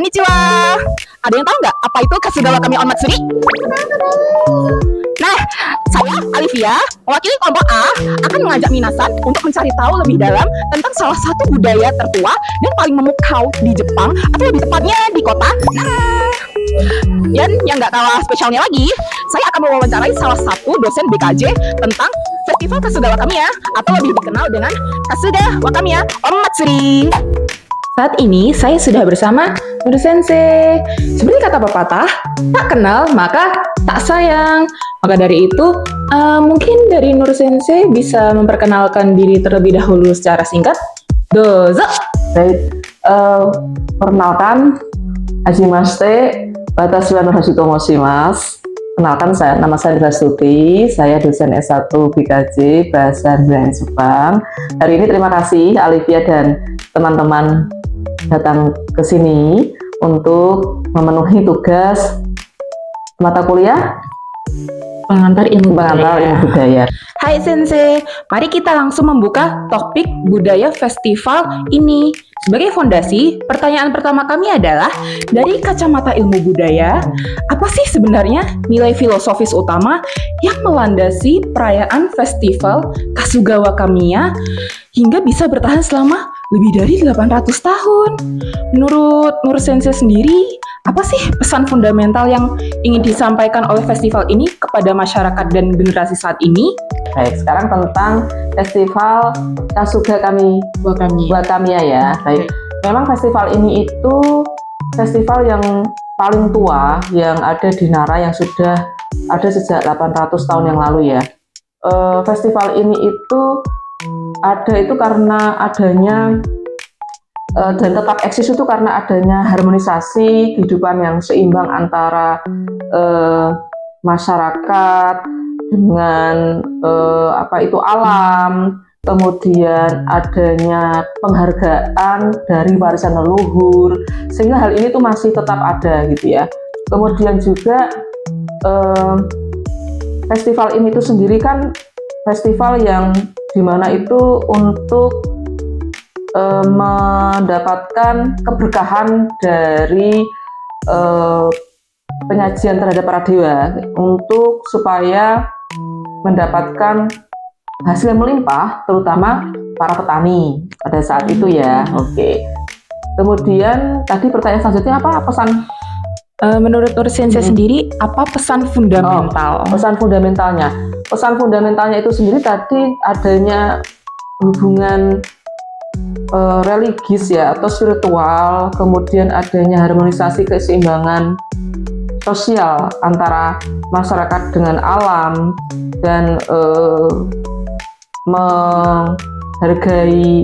Konnichiwa. Ada yang tahu nggak apa itu Kasugawa Kami On Matsuri? Nah, saya Alivia, mewakili kelompok A, akan mengajak minasan untuk mencari tahu lebih dalam tentang salah satu budaya tertua dan paling memukau di Jepang, atau lebih tepatnya di kota. Dan yang nggak kalah spesialnya lagi, saya akan mewawancarai salah satu dosen BKJ tentang Festival Kasuga Wakamiya, atau lebih dikenal dengan Kasuga Wakamiya On Matsuri. Saat ini saya sudah bersama Nur Sensei. Seperti kata pepatah, tak kenal maka tak sayang. Maka dari itu, mungkin dari Nur Sensei bisa memperkenalkan diri terlebih dahulu secara singkat. Dozo. Baik, perkenalkan, Hajimashite, Watashi wa Nurhashito moshimasu. Kenalkan, nama saya Indra Stuti, saya dosen S1 BKJ Bahasa dan Jepang. Hari ini terima kasih Alivia dan teman-teman datang ke sini untuk memenuhi tugas mata kuliah Pengantar ilmu budaya. Hai Sensei, mari kita langsung membuka topik budaya festival ini. Sebagai fondasi, pertanyaan pertama kami adalah, dari kacamata ilmu budaya, apa sih sebenarnya nilai filosofis utama yang melandasi perayaan festival Kasuga Wakamiya hingga bisa bertahan selama lebih dari 800 tahun? Menurut Nur Sensei sendiri, apa sih pesan fundamental yang ingin disampaikan oleh festival ini kepada masyarakat dan generasi saat ini? Baik, sekarang tentang festival Kasuga Wakamiya ya. Baik, memang festival ini itu festival yang paling tua yang ada di Nara, yang sudah ada sejak 800 tahun yang lalu ya. Festival ini itu ada itu karena adanya dan tetap eksis itu karena adanya harmonisasi kehidupan yang seimbang antara masyarakat dengan alam, kemudian adanya penghargaan dari warisan leluhur, sehingga hal ini tuh masih tetap ada gitu ya. Kemudian juga festival ini tuh sendiri kan festival yang dimana itu untuk mendapatkan keberkahan dari penyajian terhadap para dewa, untuk supaya mendapatkan hasil yang melimpah, terutama para petani pada saat itu ya. Oke. Kemudian tadi pertanyaan selanjutnya apa, pesan? Menurut Nur Sensei sendiri, apa pesan fundamental? Pesan fundamentalnya itu sendiri tadi adanya hubungan religis ya, atau spiritual, kemudian adanya harmonisasi keseimbangan sosial antara masyarakat dengan alam, dan menghargai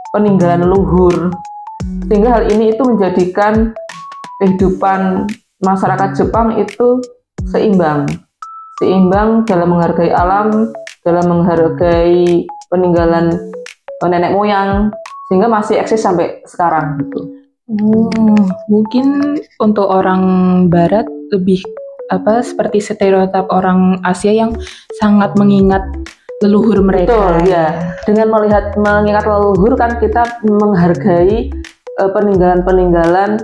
peninggalan leluhur, sehingga hal ini itu menjadikan kehidupan masyarakat Jepang itu seimbang dalam menghargai alam, dalam menghargai peninggalan nenek moyang, sehingga masih eksis sampai sekarang gitu. Mungkin untuk orang Barat lebih seperti stereotip orang Asia yang sangat mengingat leluhur mereka. Betul ya. Dengan mengingat leluhur kan kita menghargai peninggalan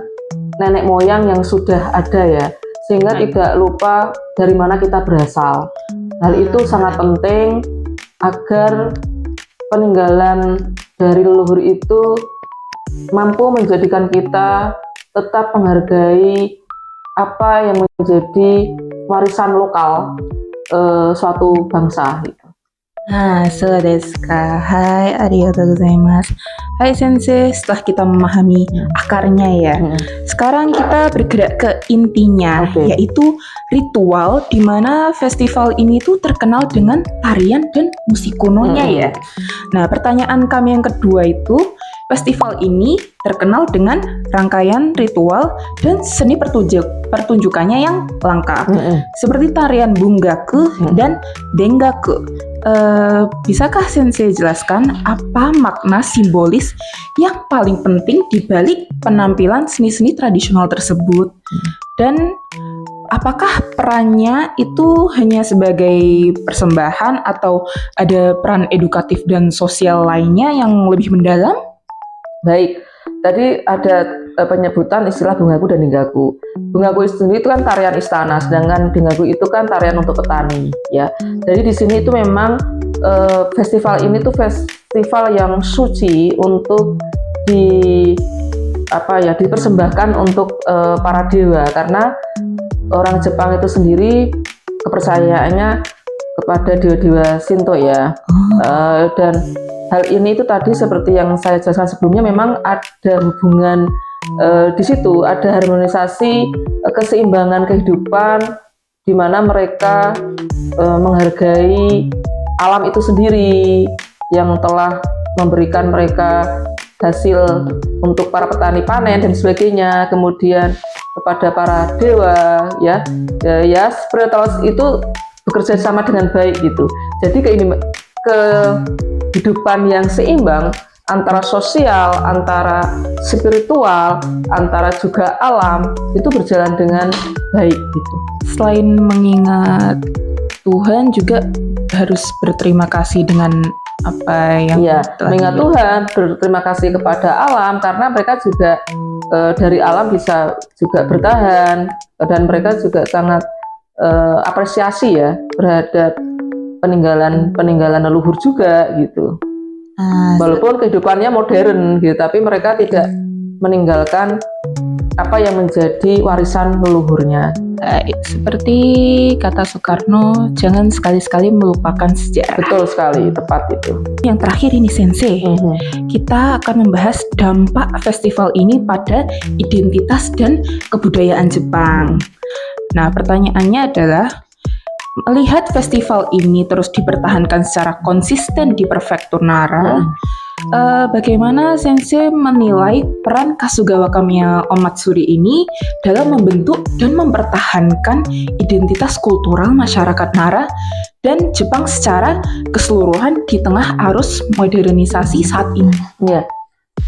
nenek moyang yang sudah ada ya, sehingga tidak lupa dari mana kita berasal. Hal itu sangat penting agar peninggalan dari leluhur itu mampu menjadikan kita tetap menghargai apa yang menjadi warisan lokal suatu bangsa gitu. So desu ka. Hai, arigatou gozaimasu. Hai Sensei, setelah kita memahami akarnya ya, sekarang kita bergerak ke intinya, yaitu ritual di mana festival ini tuh terkenal dengan tarian dan musik kunonya ya. Nah, pertanyaan kami yang kedua itu, festival ini terkenal dengan rangkaian ritual dan seni pertunjukannya yang lengkap, seperti tarian bungaku dan dengaku. Bisakah Sensei jelaskan apa makna simbolis yang paling penting di balik penampilan seni-seni tradisional tersebut? Dan apakah perannya itu hanya sebagai persembahan atau ada peran edukatif dan sosial lainnya yang lebih mendalam? Baik, tadi ada penyebutan istilah bungaku dan dinggaku. Bungaku sendiri itu kan tarian istana, sedangkan dinggaku itu kan tarian untuk petani, ya. Jadi di sini itu memang festival ini tuh festival yang suci untuk dipersembahkan untuk para dewa, karena orang Jepang itu sendiri kepercayaannya kepada dewa-dewa Shinto, ya. Dan hal ini itu tadi seperti yang saya jelaskan sebelumnya, memang ada hubungan di situ, ada harmonisasi keseimbangan kehidupan di mana mereka menghargai alam itu sendiri yang telah memberikan mereka hasil untuk para petani panen dan sebagainya. Kemudian kepada para dewa, ya spiritualis itu bekerja sama dengan baik gitu. Jadi kehidupan yang seimbang antara sosial, antara spiritual, antara juga alam itu berjalan dengan baik gitu. Selain mengingat Tuhan, juga harus berterima kasih dengan apa yang mengingat Tuhan, berterima kasih kepada alam, karena mereka juga dari alam bisa juga bertahan, dan mereka juga sangat apresiasi ya terhadap peninggalan leluhur juga gitu. Walaupun kehidupannya modern gitu, tapi mereka tidak meninggalkan apa yang menjadi warisan leluhurnya. Seperti kata Soekarno, jangan sekali-sekali melupakan sejarah. Betul sekali, tepat itu. Yang terakhir ini Sensei, kita akan membahas dampak festival ini pada identitas dan kebudayaan Jepang. Nah, pertanyaannya adalah, melihat festival ini terus dipertahankan secara konsisten di Prefektur Nara, bagaimana Sensei menilai peran Kasugawa Kamiya Omatsuri ini dalam membentuk dan mempertahankan identitas kultural masyarakat Nara dan Jepang secara keseluruhan di tengah arus modernisasi saat ini? Ya,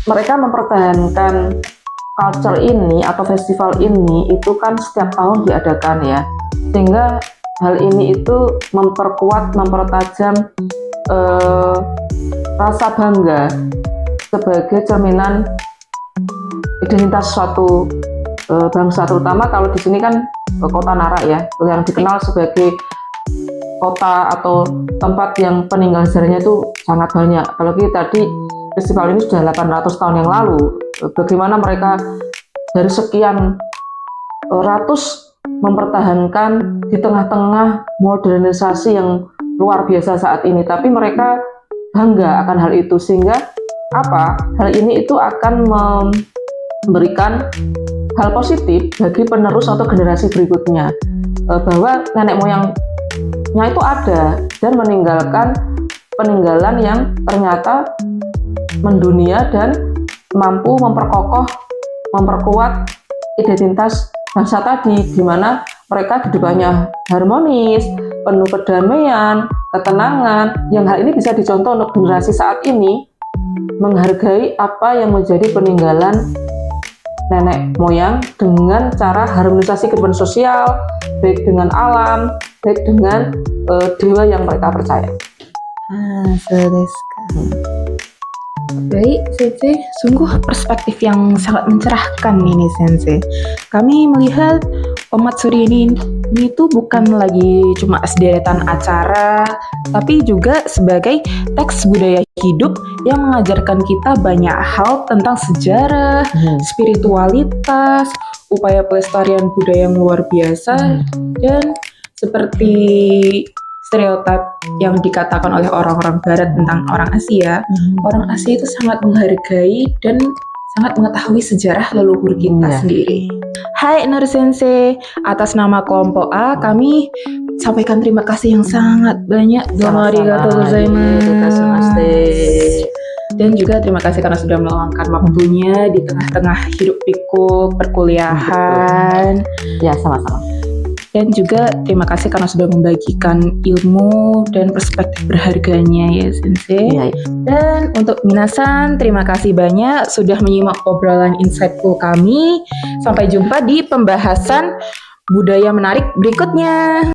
mereka mempertahankan culture ini atau festival ini itu kan setiap tahun diadakan, ya, sehingga hal ini itu mempertajam rasa bangga sebagai cerminan identitas suatu bangsa, terutama kalau di sini kan kota Nara, ya, yang dikenal sebagai kota atau tempat yang peninggalan sejarahnya itu sangat banyak. Apalagi tadi festival ini sudah 800 tahun yang lalu. Bagaimana mereka dari sekian ratus mempertahankan di tengah-tengah modernisasi yang luar biasa saat ini, tapi mereka bangga akan hal itu, sehingga hal ini itu akan memberikan hal positif bagi penerus atau generasi berikutnya, bahwa nenek moyangnya itu ada dan meninggalkan peninggalan yang ternyata mendunia dan mampu memperkuat identitas bangsa tadi, di mana mereka kehidupannya harmonis, penuh kedamaian, ketenangan, yang hal ini bisa dicontoh untuk generasi saat ini, menghargai apa yang menjadi peninggalan nenek moyang dengan cara harmonisasi kehidupan sosial, baik dengan alam, baik dengan dewa yang mereka percaya. Baik, Sensei, sungguh perspektif yang sangat mencerahkan ini, Sensei. Kami melihat Omatsuri ini tuh bukan lagi cuma sederetan acara, tapi juga sebagai teks budaya hidup yang mengajarkan kita banyak hal tentang sejarah, spiritualitas, upaya pelestarian budaya yang luar biasa, dan seperti stereotip yang dikatakan oleh orang-orang Barat tentang orang Asia, orang Asia itu sangat menghargai dan sangat mengetahui sejarah leluhur kita sendiri. Hai Nur Sensei, atas nama kelompok A, kami sampaikan terima kasih yang sangat banyak. Domo arigatou gozaimasu. Dan juga terima kasih karena sudah meluangkan waktunya di tengah-tengah hiruk pikuk perkuliahan. Ya, sama-sama. Dan juga terima kasih karena sudah membagikan ilmu dan perspektif berharganya, ya Sensei. Ya. Dan untuk minasan, terima kasih banyak sudah menyimak obrolan insightful kami. Sampai jumpa di pembahasan budaya menarik berikutnya.